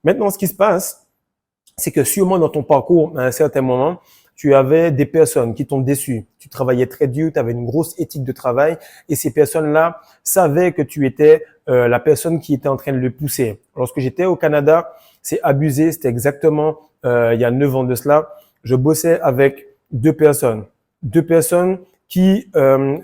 Maintenant, ce qui se passe, c'est que sûrement dans ton parcours, à un certain moment, tu avais des personnes qui t'ont déçu. Tu travaillais très dur, tu avais une grosse éthique de travail et ces personnes-là savaient que tu étais la personne qui était en train de le pousser. Lorsque j'étais au Canada, c'est abusé, c'était exactement il y a 9 ans de cela. Je bossais avec deux personnes qui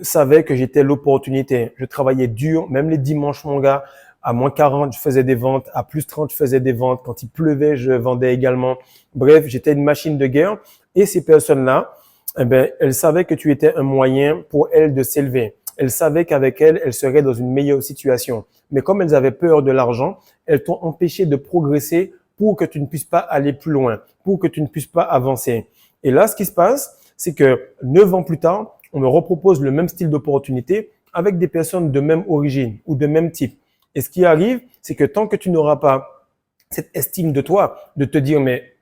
savaient que j'étais l'opportunité. Je travaillais dur, même les dimanches, mon gars. À moins 40, je faisais des ventes. À plus 30, je faisais des ventes. Quand il pleuvait, je vendais également. Bref, j'étais une machine de guerre. Et ces personnes-là, eh ben, elles savaient que tu étais un moyen pour elles de s'élever. Elles savaient qu'avec elles, elles seraient dans une meilleure situation. Mais comme elles avaient peur de l'argent, elles t'ont empêché de progresser pour que tu ne puisses pas aller plus loin, pour que tu ne puisses pas avancer. Et là, ce qui se passe, c'est que 9 ans plus tard, on me repropose le même style d'opportunité avec des personnes de même origine ou de même type. Et ce qui arrive, c'est que tant que tu n'auras pas cette estime de toi, de te dire, mais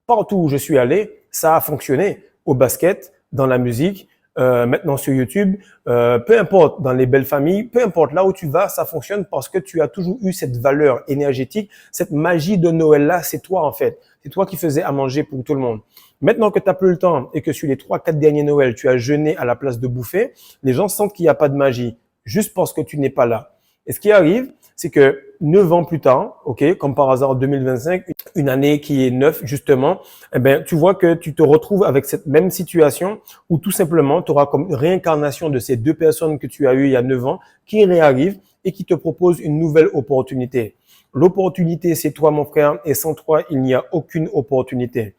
partout où je suis allé, ça a fonctionné. Au basket, dans la musique, maintenant sur YouTube, peu importe, dans les belles familles, peu importe là où tu vas, ça fonctionne parce que tu as toujours eu cette valeur énergétique, cette magie de Noël-là, c'est toi en fait. C'est toi qui faisais à manger pour tout le monde. Maintenant que tu n'as plus le temps et que sur les 3-4 derniers Noëls, tu as jeûné à la place de bouffer, les gens sentent qu'il n'y a pas de magie, juste parce que tu n'es pas là. Et ce qui arrive, c'est que 9 ans plus tard, ok, comme par hasard 2025, une année qui est neuve justement, eh ben tu vois que tu te retrouves avec cette même situation où tout simplement tu auras comme une réincarnation de ces deux personnes que tu as eues il y a 9 ans qui réarrivent et qui te proposent une nouvelle opportunité. L'opportunité, c'est toi mon frère et sans toi, il n'y a aucune opportunité.